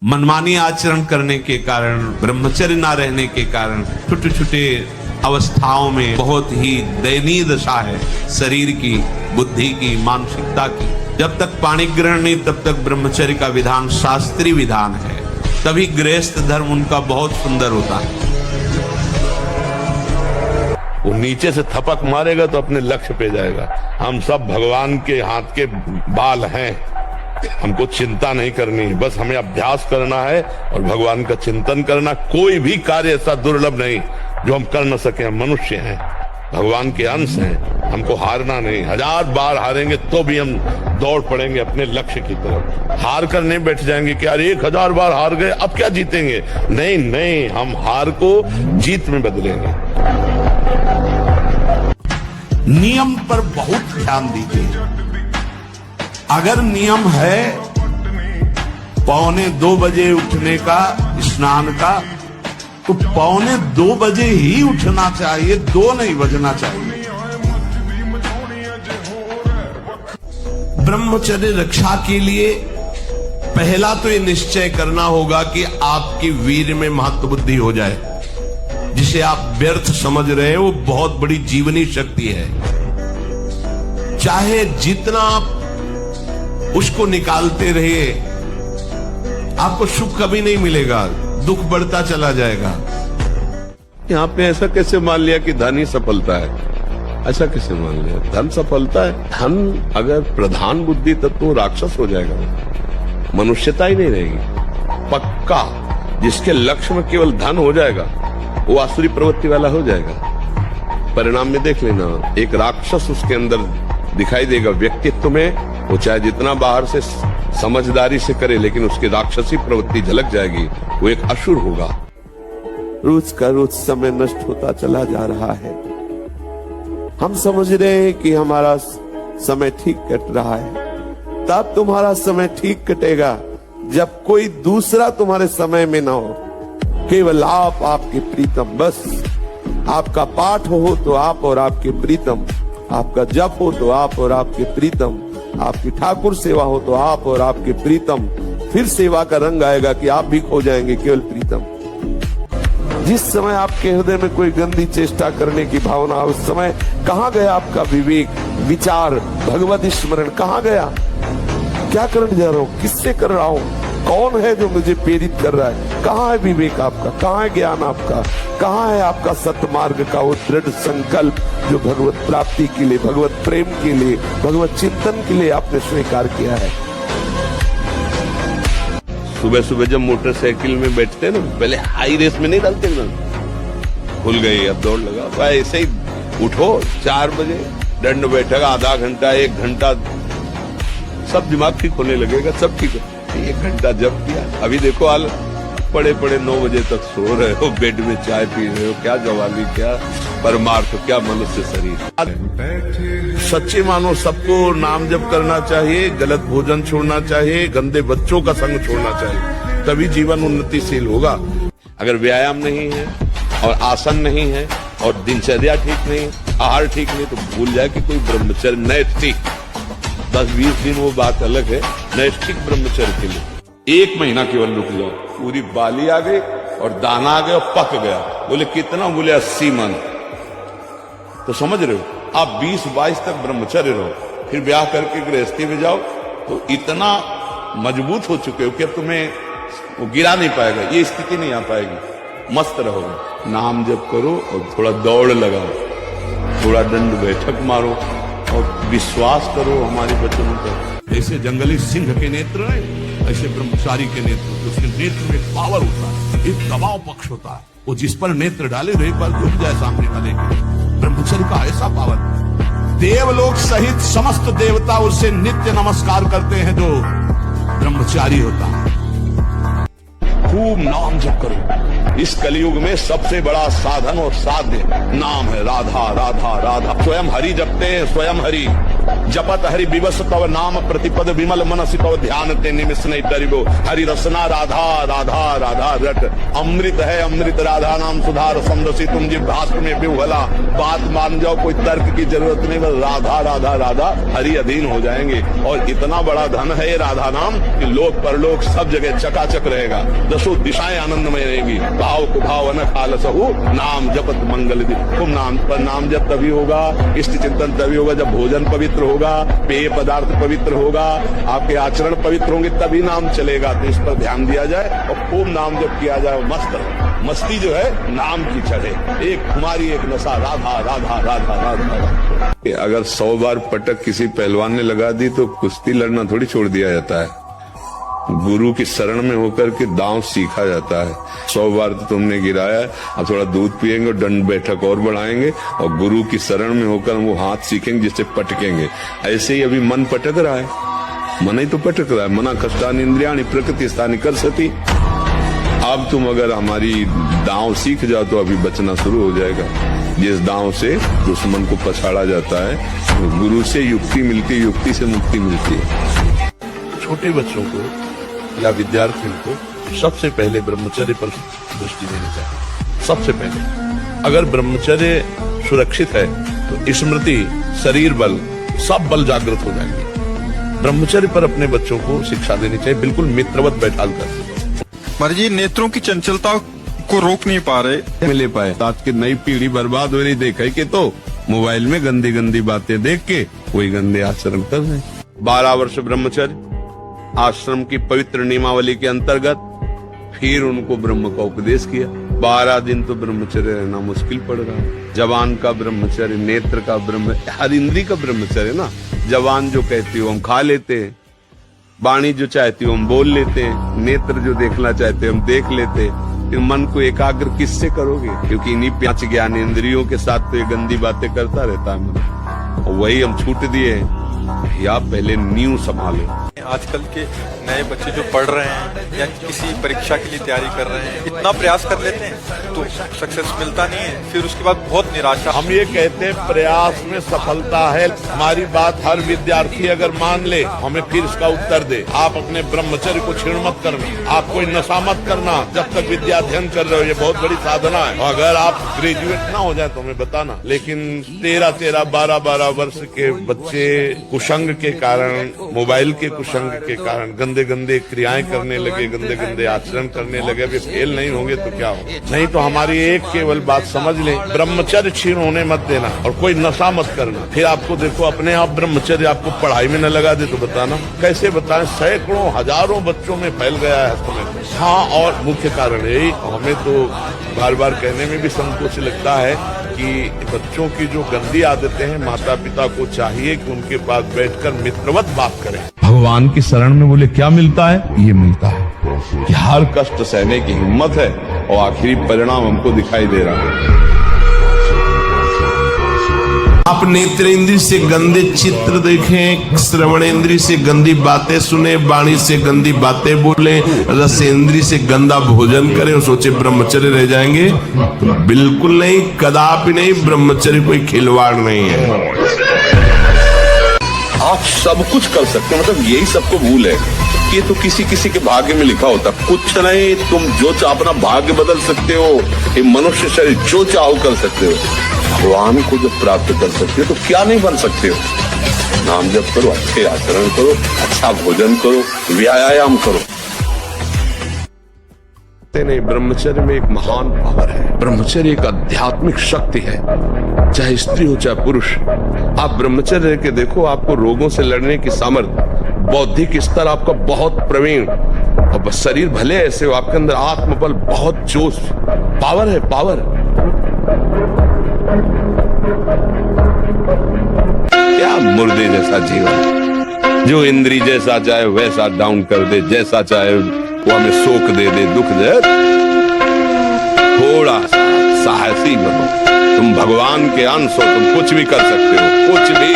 मनमानी आचरण करने के कारण, ब्रह्मचर्य ना रहने के कारण छोटे छोटे अवस्थाओं में बहुत ही दयनीय दशा है शरीर की, बुद्धि की, मानसिकता की। जब तक पाणी ग्रहण नहीं तब तक ब्रह्मचर्य का विधान शास्त्रीय विधान है, तभी गृहस्थ धर्म उनका बहुत सुंदर होता है। वो नीचे से थपक मारेगा तो अपने लक्ष्य पे जाएगा। हम सब भगवान के हाथ के बाल हैं, हमको चिंता नहीं करनी है, बस हमें अभ्यास करना है और भगवान का चिंतन करना। कोई भी कार्य ऐसा दुर्लभ नहीं जो हम कर न सके। हम मनुष्य हैं, भगवान के अंश हैं, हमको हारना नहीं। 1000 बार हारेंगे तो भी हम दौड़ पड़ेंगे अपने लक्ष्य की तरफ। हार कर नहीं बैठ जाएंगे कि यार 1000 बार हार गए अब क्या जीतेंगे। नहीं नहीं, हम हार को जीत में बदलेंगे। नियम पर बहुत ध्यान दीजिए। अगर नियम है 1:45 बजे उठने का, स्नान का, तो 1:45 बजे ही उठना चाहिए, 2 नहीं बजना चाहिए। ब्रह्मचर्य रक्षा के लिए पहला तो ये निश्चय करना होगा कि आपकी वीर में महत्व बुद्धि हो जाए। जिसे आप व्यर्थ समझ रहे हैं वो बहुत बड़ी जीवनी शक्ति है। चाहे जितना आप उसको निकालते रहिए, आपको सुख कभी नहीं मिलेगा, दुख बढ़ता चला जाएगा। यहाँ पे ऐसा कैसे मान लिया कि धन ही सफलता है? ऐसा कैसे मान लिया? धन सफलता है? धन अगर प्रधान बुद्धि तब तो राक्षस हो जाएगा, मनुष्यता ही नहीं रहेगी। पक्का जिसके लक्ष्य में केवल धन हो जाएगा वो आसुरी प्रवृत्ति वाला हो जाएगा। परिणाम में देख लेना, एक राक्षस उसके अंदर दिखाई देगा व्यक्तित्व में। वो चाहे जितना बाहर से समझदारी से करे, लेकिन उसकी राक्षसी प्रवृत्ति झलक जाएगी, वो एक असुर होगा। रोज का रोज समय नष्ट होता चला जा रहा है। हम समझ रहे हैं कि हमारा समय ठीक कट रहा है। तब तुम्हारा समय ठीक कटेगा जब कोई दूसरा तुम्हारे समय में ना हो, केवल आप, आपके प्रीतम। बस आपका पाठ हो तो आप और आपके प्रीतम, आपका जप हो तो आप और आपके प्रीतम, आपकी ठाकुर सेवा हो तो आप और आपके प्रीतम। फिर सेवा का रंग आएगा कि आप भी खो जाएंगे केवल प्रीतम। जिस समय आपके हृदय में कोई गंदी चेष्टा करने की भावना, उस समय कहाँ गया आपका विवेक, विचार, भगवत स्मरण कहाँ गया? क्या करने जा रहा हूँ, किससे कर रहा हूँ, कौन है जो मुझे प्रेरित कर रहा है? कहाँ है विवेक आपका, कहाँ है ज्ञान आपका, कहाँ है आपका सतमार्ग का वो दृढ़ संकल्प जो भगवत प्राप्ति के लिए, भगवत प्रेम के लिए, भगवत चिंतन के लिए आपने स्वीकार किया है? सुबह सुबह जब मोटरसाइकिल में बैठते ना, पहले हाई रेस में नहीं डालते ना, खुल गई अब दौड़ लगा, ऐसे ही उठो 4 बजे, दंड बैठक आधा घंटा 1 घंटा, सब दिमाग ठीक होने लगेगा, सब ठीक है। 1 घंटा जब किया, अभी देखो हाल, पड़े पड़े 9 बजे तक सो रहे हो, बेड में चाय पी रहे हो। क्या जवानी, क्या परमार्थ, क्या मनुष्य शरीर। सच्चे मानो सबको नाम जप करना चाहिए, गलत भोजन छोड़ना चाहिए, गंदे बच्चों का संग छोड़ना चाहिए, तभी जीवन उन्नतिशील होगा। अगर व्यायाम नहीं है और आसन नहीं है और दिनचर्या ठीक नहीं, आहार ठीक नहीं, तो भूल जाए कि कोई ब्रह्मचर्य नैष्ठिक 10-20 दिन वो बात अलग है। नैष्ठिक ब्रह्मचर्य के लिए 1 महीना केवल रुक जाओ, पूरी बाली आ गई और दाना आ गया और पक गया। बोले कितना? बोले 80 मन। तो समझ रहे हो, आप 20-22 तक ब्रह्मचर्य रहो, फिर ब्याह करके गृहस्थी में जाओ तो इतना मजबूत हो चुके हो कि अब तुम्हें वो गिरा नहीं पाएगा, ये स्थिति नहीं आ पाएगी। मस्त रहोगे। नाम जप करो और थोड़ा दौड़ लगाओ, थोड़ा दंड बैठक मारो और विश्वास करो हमारे वचनों पर। ऐसे जंगली सिंह के नेत्र है, ऐसे ब्रह्मचारी के नेत्र, तो उसके नेत्र में पावर होता है, एक दबाव पक्ष होता है। वो जिस पर नेत्र डाले तो एक बार झुक जाए सामने वाले के। ब्रह्मचर्य का ऐसा पावर, देवलोक सहित समस्त देवता उसे नित्य नमस्कार करते हैं जो ब्रह्मचारी होता है। खूब नाम जप करो। इस कलयुग में सबसे बड़ा साधन और साध्य नाम है। राधा राधा राधा, स्वयं हरि जपते हैं, स्वयं हरि। जपत हरि विवश तव नाम प्रतिपद विमल मनसि तव ध्यान ते निमिष नहीं डरिबो हरि रसना राधा राधा राधा रट अमृत है अमृत राधा नाम सुधार समरसी तुम जी भास्कर में बिहुला बात मान जाओ कोई तर्क की जरूरत नहीं बस राधा राधा राधा हरि अधीन हो जाएंगे। और इतना बड़ा धन है ये राधा नाम कि लोक परलोक सब जगह चकाचक रहेगा, दसों दिशाएं आनंदमय रहेंगी। भाव को भाव न खाल सहु नाम जपत मंगल दी तुम नाम पर नाम जब तभी होगा, इष्ट चिंतन तभी होगा जब भोजन पवित्र होगा, पेय पदार्थ पवित्र होगा, आपके आचरण पवित्र होंगे तभी नाम चलेगा। तो इस पर ध्यान दिया जाए और खूब नाम जब किया जाए मस्त रहे। मस्ती जो है नाम की चढ़े, एक खुमारी एक नशा राधा राधा राधा राधा। अगर 100 बार पटक किसी पहलवान ने लगा दी तो कुश्ती लड़ना थोड़ी छोड़ दिया जाता है। गुरु की शरण में होकर के दांव सीखा जाता है। 100 बार तो तुमने गिराया, अब थोड़ा दूध पिएंगे और दंड बैठक और बढ़ाएंगे और गुरु की शरण में होकर वो हाथ सीखेंगे जिससे पटकेंगे। ऐसे ही अभी मन पटक रहा है, मन ही तो पटक रहा है। मना कष्टानि इंद्रियाणि प्रकृति स्थानि कर्षति। अब तुम अगर हमारी दांव सीख जाओ तो अभी बचना शुरू हो जाएगा। जिस दांव से दुश्मन को पछाड़ा जाता है, गुरु से युक्ति मिलती है, युक्ति से मुक्ति मिलती है। छोटे बच्चों को या विद्यार्थियों को सबसे पहले ब्रह्मचर्य पर दृष्टि देनी चाहिए। सबसे पहले अगर ब्रह्मचर्य सुरक्षित है तो स्मृति, शरीर बल, सब बल जागृत हो जाएंगे। ब्रह्मचर्य पर अपने बच्चों को शिक्षा देनी चाहिए, बिल्कुल मित्रवत बैठाल कर। महाराज जी नेत्रों की चंचलता को रोक नहीं पा रहे, मिले पाए। आज की नई पीढ़ी बर्बाद हो रही देखे कि तो मोबाइल में गंदी गंदी बातें देख के कोई गंदे आचरण कर रहे। 12 वर्ष ब्रह्मचर्य आश्रम की पवित्र नियमावली के अंतर्गत फिर उनको ब्रह्म का उपदेश किया। 12 दिन तो ब्रह्मचर्य रहना मुश्किल पड़ रहा है। जवान का ब्रह्मचर्य, नेत्र का ब्रह्म, हर इंद्री का ब्रह्मचर्य ना। जवान जो कहती हो हम खा लेते हैं, वाणी जो चाहती हो हम बोल लेते हैं, नेत्र जो देखना चाहते हैं हम देख लेते हैं। फिर मन को एकाग्र किससे करोगे? क्योंकि इन्हीं 5 ज्ञान इंद्रियों के साथ तो ये गंदी बातें करता रहता है मन। और वही हम छूट दिए या पहले नींव संभालो। आजकल के नए बच्चे जो पढ़ रहे हैं या किसी परीक्षा के लिए तैयारी कर रहे हैं, इतना प्रयास कर लेते हैं तो सक्सेस मिलता नहीं है, फिर उसके बाद बहुत निराशा। हम ये कहते हैं प्रयास में सफलता है। हमारी बात हर विद्यार्थी अगर मान ले, हमें फिर इसका उत्तर दे। आप अपने ब्रह्मचर्य को छीण मत करना, आप कोई नशा मत करना जब तक विद्या अध्ययन कर रहे हो। ये बहुत बड़ी साधना है। अगर आप ग्रेजुएट ना हो जाए तो हमें बताना। लेकिन 13-13, 12-12 वर्ष के बच्चे कुसंग के कारण, मोबाइल के कुसंग के कारण गंदे गंदे क्रियाएं करने लगे, गंदे गंदे आचरण करने लगे। अभी फेल नहीं होंगे तो क्या हो? नहीं तो हमारी एक केवल बात समझ लें, ब्रह्मचर्य छीन होने मत देना और कोई नशा मत करना। फिर आपको देखो अपने आप ब्रह्मचर्य आपको पढ़ाई में न लगा दे तो बताना। कैसे बताएं? सैकड़ों हजारों बच्चों में फैल गया है समय। हाँ, और मुख्य कारण यही, हमें तो बार बार कहने में भी संकोच लगता है कि बच्चों की जो गंदी आदतें हैं, माता पिता को चाहिए कि उनके पास बैठकर मित्रवत बात करें। भगवान की शरण में बोले क्या मिलता है? ये मिलता है कि हर कष्ट सहने की हिम्मत है और आखिरी परिणाम हमको दिखाई दे रहा है। आप नेत्रेंद्रिय से गंदे चित्र देखें, श्रवणेंद्रिय से गंदी बातें सुने, वाणी से गंदी बातें बोले, रसेंद्रिय से गंदा भोजन करें और सोचे ब्रह्मचर्य रह जाएंगे, तो बिल्कुल नहीं, कदापि नहीं। ब्रह्मचर्य कोई खिलवाड़ नहीं है। आप सब कुछ कर सकते हो, मतलब यही सबको भूल है। ये तो किसी किसी के भाग्य में लिखा होता। कुछ नहीं, तुम जो चाहो अपना भाग्य बदल सकते हो। ये मनुष्य शरीर जो चाहो कर सकते हो। भगवान को जब प्राप्त कर सकते हो तो क्या नहीं बन सकते हो। नाम जप करो, अच्छे आचरण करो, अच्छा भोजन करो, व्यायाम करो। नहीं, ब्रह्मचर्य में एक महान पावर है। ब्रह्मचर्य एक आध्यात्मिक शक्ति है, चाहे स्त्री हो चाहे पुरुष। आप ब्रह्मचर्य के देखो, आपको रोगों से लड़ने की सामर्थ्य, बौद्धिक स्तर आपका बहुत प्रवीण, और शरीर भले ऐसे हो, आपके अंदर आत्मबल, बहुत जोश, पावर है, पावर। क्या मुर्दे जैसा जीवन, जो इंद्री जैसा चाहे वैसा डाउन कर दे, जैसा चाहे वो हमें शोक दे दे, दुख दे। थोड़ा सा साहसी बनो, तुम भगवान के अंश हो, तुम कुछ भी कर सकते हो, कुछ भी।